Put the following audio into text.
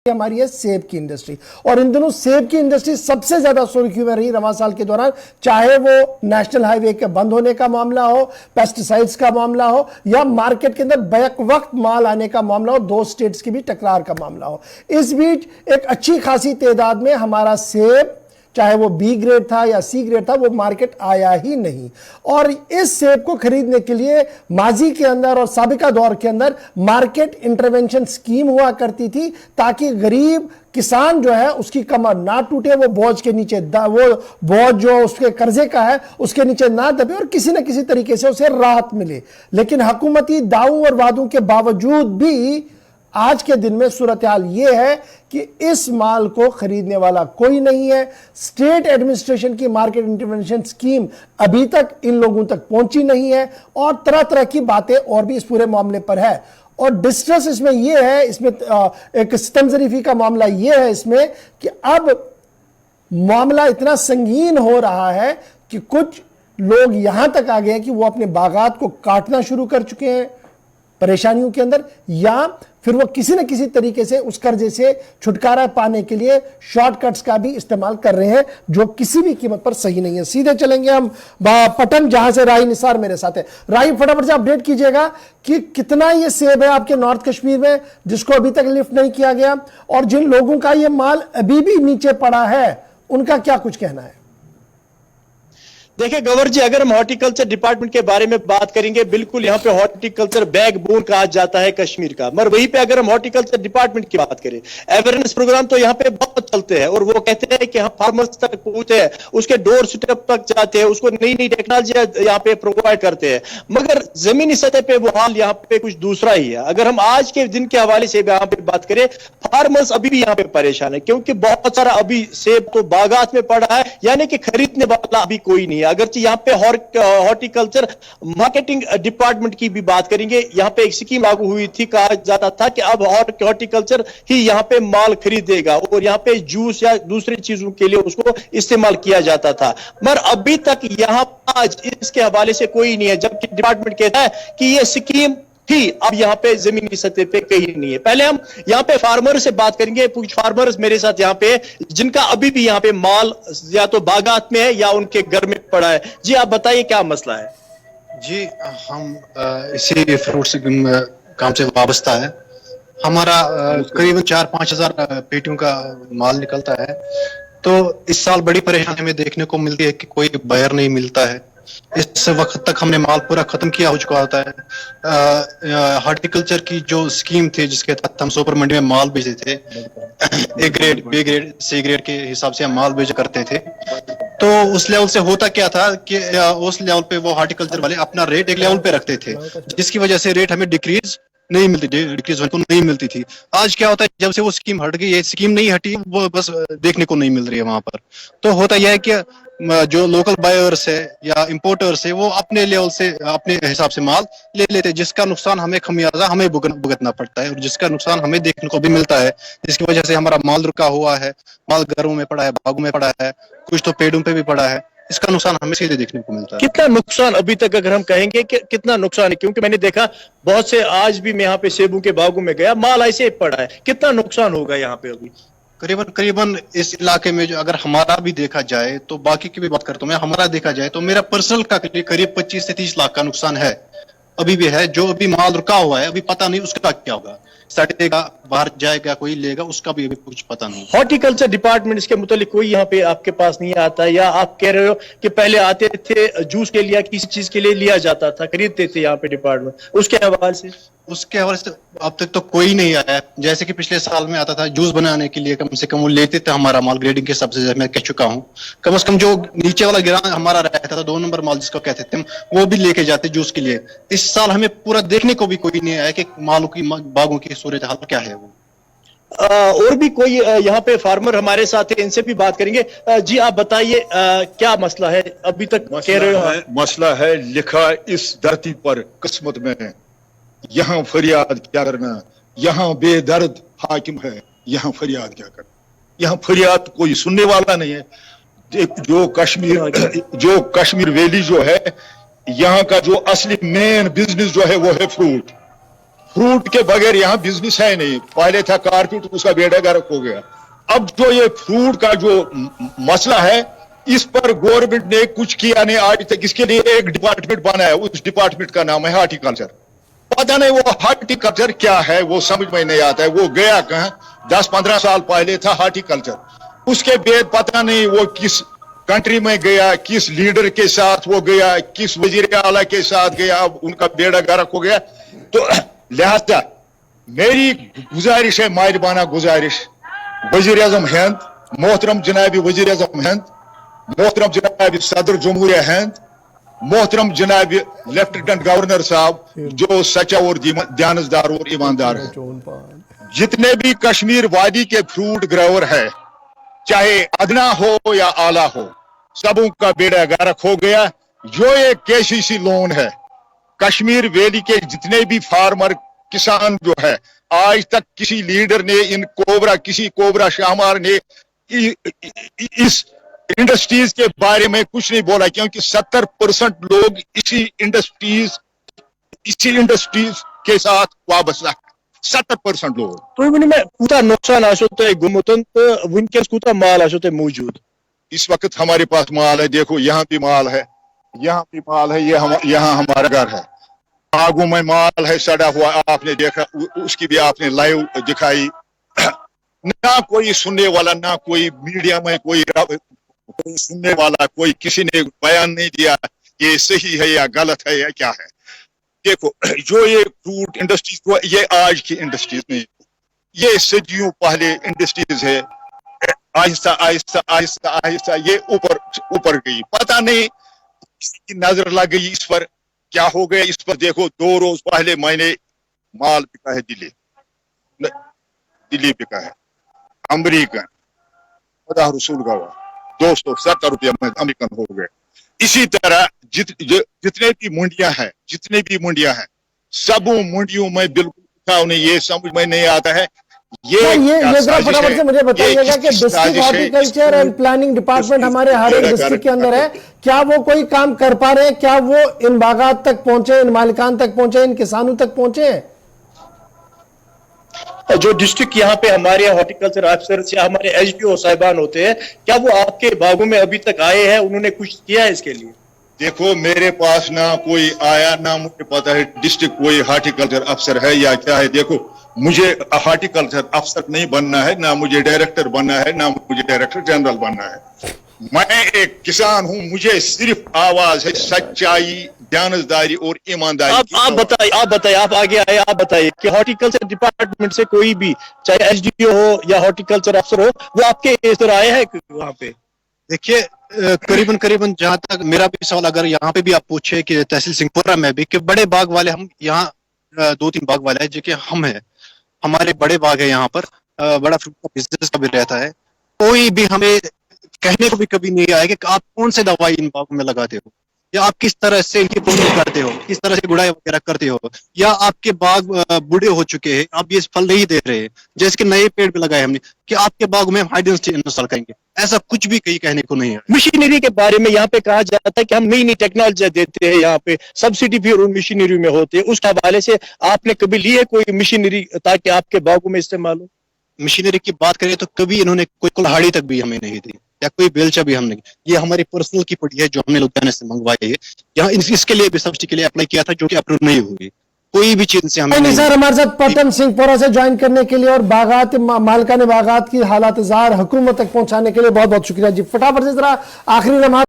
हमारी है सेब की इंडस्ट्री, और इन दिनों सेब की इंडस्ट्री सबसे ज्यादा सुर्खियों में रही रवां साल के दौरान, चाहे वो नेशनल हाईवे के बंद होने का मामला हो, पेस्टिसाइड्स का मामला हो, या मार्केट के अंदर बैक वक्त माल आने का मामला हो, दो स्टेट्स की भी टकरार का मामला हो। इस बीच एक अच्छी खासी तादाद में हमारा सेब, चाहे वो बी ग्रेड था या सी ग्रेड था, वो मार्केट आया ही नहीं। और इस सेब को खरीदने के लिए माजी के अंदर और साबिका दौर के अंदर मार्केट इंटरवेंशन स्कीम हुआ करती थी, ताकि गरीब किसान जो है उसकी कमर ना टूटे, वो बोझ के नीचे वो बोझ जो उसके कर्जे का है उसके नीचे ना दबे और किसी न किसी तरीके से उसे राहत मिले। लेकिन हुकूमती दावों और वादों के बावजूद भी आज के दिन में सूरत हाल यह है कि इस माल को खरीदने वाला कोई नहीं है। स्टेट एडमिनिस्ट्रेशन की मार्केट इंटरवेंशन स्कीम अभी तक इन लोगों तक पहुंची नहीं है, और तरह तरह की बातें और भी इस पूरे मामले पर है। और डिस्ट्रेस इसमें यह है, इसमें एक सितमजरीफी का मामला यह है इसमें कि अब मामला इतना संगीन हो रहा है कि कुछ लोग यहां तक आ गए हैं कि वो अपने बागात को काटना शुरू कर चुके हैं परेशानियों के अंदर, या फिर वो किसी न किसी तरीके से उस कर्जे से छुटकारा पाने के लिए शॉर्टकट्स का भी इस्तेमाल कर रहे हैं, जो किसी भी कीमत पर सही नहीं है। सीधे चलेंगे हम पटन, जहां से राही निसार मेरे साथ है। राही, फटाफट से अपडेट कीजिएगा कि कितना ये सेब है आपके नॉर्थ कश्मीर में जिसको अभी तक लिफ्ट नहीं किया गया, और जिन लोगों का ये माल अभी भी नीचे पड़ा है उनका क्या कुछ कहना है? देखिए गवर जी, अगर हम हॉर्टिकल्चर डिपार्टमेंट के बारे में बात करेंगे, बिल्कुल यहाँ पे हॉर्टिकल्चर बैकबोन कहा जाता है कश्मीर का। मगर वहीं पे अगर हम हॉर्टिकल्चर डिपार्टमेंट की बात करें, अवेयरनेस प्रोग्राम तो यहाँ पे बहुत चलते हैं, और वो कहते हैं कि हम फार्मर्स तक पहुंचते हैं, उसके डोर स्टेप तक जाते हैं, उसको नई नई टेक्नोलॉजी यहाँ पे प्रोवाइड करते हैं। मगर जमीनी सतह पे वो हाल यहाँ पे कुछ दूसरा ही है। अगर हम आज के दिन के हवाले से यहाँ पे बात करें, फार्मर्स अभी भी यहाँ पे परेशान है, क्योंकि बहुत सारा अभी सेब तो बागात में पड़ा है, यानी कि खरीदने वाला अभी कोई नहीं है। अगरचे यहाँ पे हॉर्टिकल्चर मार्केटिंग डिपार्टमेंट की भी बात करेंगे, यहाँ पे एक स्कीम लागू हुई थी, कहा जाता था कि अब हॉर्टिकल्चर ही यहाँ पे माल खरीदेगा और यहाँ पे जूस या दूसरी चीजों के लिए उसको इस्तेमाल किया जाता था। मगर अभी तक यहाँ आज इसके हवाले से कोई नहीं है, जबकि डिपार्टमेंट कहता है कि ये स्कीम ही अब यहाँ पे जमीनी सतह पे कहीं नहीं है। पहले हम यहाँ पे फार्मर से बात करेंगे। कुछ फार्मर्स मेरे साथ यहाँ पे जिनका अभी भी यहाँ पे माल या तो बागात में है या उनके घर में पड़ा है। जी आप बताइए क्या मसला है? जी हम इसी फ्रूट्स काम से वाबस्ता है। हमारा करीबन 4-5 हजार पेटियों का माल निकलता है। तो इस साल बड़ी परेशानी हमें देखने को मिलती है कि कोई बायर नहीं मिलता है। इस वक्त तक हमने माल पूरा खत्म किया हो चुका होता है। हॉर्टिकल्चर की जो स्कीम थी जिसके तहत हम सुपर मंडी में माल बेचते थे, A grade, B grade, C grade के हिसाब से हम माल बेचा करते थे, तो उस लेवल से होता क्या था कि उस लेवल पे वो हॉर्टिकल्चर वाले अपना रेट एक लेवल पे रखते थे, जिसकी वजह से रेट हमें डिक्रीज नहीं मिलती थी। आज क्या होता है, जब से वो स्कीम हट गई, ये स्कीम नहीं हटी, वो बस देखने को नहीं मिल रही है वहां पर। तो होता यह है कि जो लोकल बायर्स है या इंपोर्टर्स है वो अपने लेवल से अपने हिसाब से माल ले लेते हैं, जिसका नुकसान हमें खमियाजा हमें भुगतना पड़ता है, और जिसका नुकसान हमें देखने को भी मिलता है, जिसकी वजह से हमारा माल रुका हुआ है, माल घरों में पड़ा है, बागों में पड़ा है, कुछ तो पेड़ों पे भी पड़ा है। इसका नुकसान हमें सीधे देखने को मिलता है। कितना नुकसान अभी तक अगर हम कहेंगे कि कितना नुकसान है? क्योंकि मैंने देखा बहुत से, आज भी मैं यहाँ पे सेबों के बागों में गया, माल ऐसे ही पड़ा है। कितना नुकसान होगा यहाँ पे अभी? करीबन इस इलाके में जो अगर हमारा भी देखा जाए, तो बाकी की भी बात करता हूँ मैं, हमारा देखा जाए तो मेरा पर्सनल का करीब 25 से 30 लाख का नुकसान है, अभी भी है। जो अभी माल रुका हुआ है, अभी पता नहीं उसका क्या होगा, सटेगा, बाहर जाएगा, कोई लेगा, उसका भी अभी कुछ पता नहीं। हॉर्टिकल्चर डिपार्टमेंट इसके मुतालिक कोई यहाँ पे आपके पास नहीं आता, या आप कह रहे हो कि पहले आते थे जूस के लिए, किसी चीज के लिए लिया जाता था, खरीदते थे यहाँ पे डिपार्टमेंट, उसके हवाले से? उसके हवाले से अब तक तो कोई नहीं आया। जैसे कि पिछले साल में आता था जूस बनाने के लिए, कम से कम वो लेते थे हमारा माल ग्रेडिंग के हिसाब से, मैं कह चुका हूँ। कम से कम जो नीचे वाला गिरान हमारा रहता था, 2 नंबर माल जिसको कहते थे, वो भी लेके जाते जूस के लिए। इस साल हमें पूरा देखने को भी कोई नहीं आया कि मालों की, बागों की सूरत हाल क्या है वो। और भी कोई यहाँ पे फार्मर हमारे साथ है, इनसे भी बात करेंगे। जी आप बताइए क्या मसला है अभी तक? कह रहे हो मसला है लिखा इस धरती पर किस्मत में, यहाँ फरियाद क्या करना, यहाँ बेदर्द हाकिम है, यहाँ फरियाद क्या करना। यहाँ फरियाद कोई सुनने वाला नहीं है। जो कश्मीर वैली जो है, यहाँ का जो असली मेन बिजनेस जो है वो है फ्रूट। फ्रूट के बगैर यहाँ बिजनेस है नहीं। पहले था कारपेट, उसका बेड़ा गर्क हो गया। अब जो ये फ्रूट का जो मसला है, इस पर गवर्नमेंट ने कुछ किया नहीं आज तक। इसके लिए एक डिपार्टमेंट बना है, उस डिपार्टमेंट का नाम है हार्टिकल्चर। पता नहीं वो हार्टिकल्चर क्या है, वो समझ में नहीं आता है। वो गया कहाँ? 10-15 साल पहले था हार्टिकल्चर, उसके बाद पता नहीं वो किस कंट्री में गया, किस लीडर के साथ वो गया, किस वजीर आला के साथ गया, उनका बेड़ा गर्क हो गया। तो लिहाजा मेरी गुजारिश है, माहिरबाना गुजारिश, वजीर आजम हिंद, मोहतरम जनाब वजीर आजम हिंद, मोहतरम जनाब सदर जमहूरिया हिंद, मोहतरम जनाब लेफ्टिनेंट गवर्नर साहब, जो सच्चा और दयानतदार और ईमानदार है, जितने भी कश्मीर वादी के फ्रूट ग्रोवर है, चाहे अदना हो या आला हो, सबों का बेड़ा गर्क हो गया। जो ये केसीसी लोन है, कश्मीर वैली के जितने भी फार्मर किसान जो है, आज तक किसी लीडर ने किसी कोबरा शाहमार ने इस इंडस्ट्रीज के बारे में कुछ नहीं बोला, क्योंकि 70% लोग इसी इंडस्ट्रीज के साथ वाबस्ता है। 70% लोग। तो में कूता नुकसान आशोते गुमतन तो विनकेस कूता माल आशोते मौजूद। इस वक्त हमारे पास माल है, देखो यहाँ भी माल है, यहाँ भी माल है, यहाँ हमारा घर है, आगू में माल है सड़ा हुआ, आपने देखा, उसकी भी आपने लाइव दिखाई। ना कोई सुनने वाला, ना कोई मीडिया में कोई सुनने वाला, कोई किसी ने बयान नहीं दिया ये सही है या गलत है या क्या है। देखो जो ये फ्रूट इंडस्ट्रीज, ये आज की इंडस्ट्रीज नहीं, ये सदियों पहले इंडस्ट्रीज है। आहिस्ता आहिस्ता आहिस्ता आहिस्ता ये ऊपर गई, पता नहीं किसी की नजर लग गई इस पर, क्या हो गया इस पर। देखो 2 रोज पहले मैंने माल बिका है, दिल्ली बिका है, अमेरिकन, खुदा रसूल गवाह, 270 रुपया में अमेरिकन हो गए। इसी तरह जितने भी मुंडियां हैं, सब मुंडियों में बिल्कुल उन्हें ये समझ में नहीं आता है। ये जरा फटाफट से मुझे बताइएगा कि district horticulture and planning department हमारे हर एक डिस्ट्रिक्ट के अंदर है, क्या वो कोई काम कर पा रहे हैं? क्या वो इन बागात तक पहुंचे, इन मालिकान तक पहुंचे, इन किसानों तक पहुंचे? जो डिस्ट्रिक्ट यहाँ पे हमारे हॉर्टिकल्चर अफसर या हमारे एसडीओ साहिबान होते हैं, क्या वो आपके बागों में अभी तक आए हैं? उन्होंने कुछ किया है इसके लिए? देखो मेरे पास ना कोई आया, ना मुझे पता है डिस्ट्रिक्ट कोई हार्टिकल्चर अफसर है या क्या है। देखो मुझे हार्टिकल्चर अफसर नहीं बनना है, ना मुझे डायरेक्टर बनना है, ना मुझे डायरेक्टर जनरल बनना है। मैं एक किसान हूं, मुझे सिर्फ आवाज है सच्चाई, ध्यानदारी और ईमानदारी। आप बताइए, आप आगे आए, आप बताइए कि हॉर्टिकल्चर डिपार्टमेंट से कोई भी, चाहे एसडीओ हो या हॉर्टिकल्चर अफसर हो, वो आपके इधर आए हैं वहां पे? देखिए करीबन जहां तक मेरा भी सवाल, अगर यहाँ पे भी आप पूछे कि तहसील सिंहपुरा में भी कि बड़े बाग वाले, हम यहाँ 2-3 बाग वाले हैं जो कि हम हैं, हमारे बड़े बाग है यहाँ पर, बड़ा फ्रूट का बिजनेस का भी रहता है। कोई भी हमें कहने को भी कभी नहीं आया कि आप कौन से दवाई इन बागों में लगाते हो, या आप किस तरह से इनकी प्रोटेक्ट करते हो, किस तरह से गुड़ाई वगैरह करते हो, या आपके बाग बूढ़े हो चुके हैं, आप ये फल नहीं दे रहे, जैसे कि नए पेड़ भी लगाए हमने, कि आपके बाग में हम हाइड्रोजन इंस्टॉल करेंगे, ऐसा कुछ भी कहीं कहने को नहीं है। मशीनरी के बारे में यहाँ पे कहा जाता है कि हम नई टेक्नोलॉजी देते हैं, यहाँ पे सब्सिडी भी उन मशीनरी में होती है। उस हवाले से आपने कभी ली है कोई मशीनरी ताकि आपके बागों में इस्तेमाल हो? मशीनरी की बात करें तो कभी इन्होंने कोई कुल्हाड़ी तक भी हमें नहीं दी, या कोई बेलचा भी हमने, ये हमारी पर्सनल की पड़ी है जो हमने लुधियाना से मंगवाई है। यहाँ इसके लिए भी सब्सिडी के लिए अप्लाई किया था, जो कि अप्रूव नहीं हुई। कोई भी चीज से हमें निसार हमारे साथ पटन सिंहपुरा से ज्वाइन करने के लिए और बागात मालिकाने बागात की हालात ज़ाहिर हुकूमत तक पहुंचाने के लिए बहुत बहुत शुक्रिया जी। फटाफट से जरा आखिरी लम्हा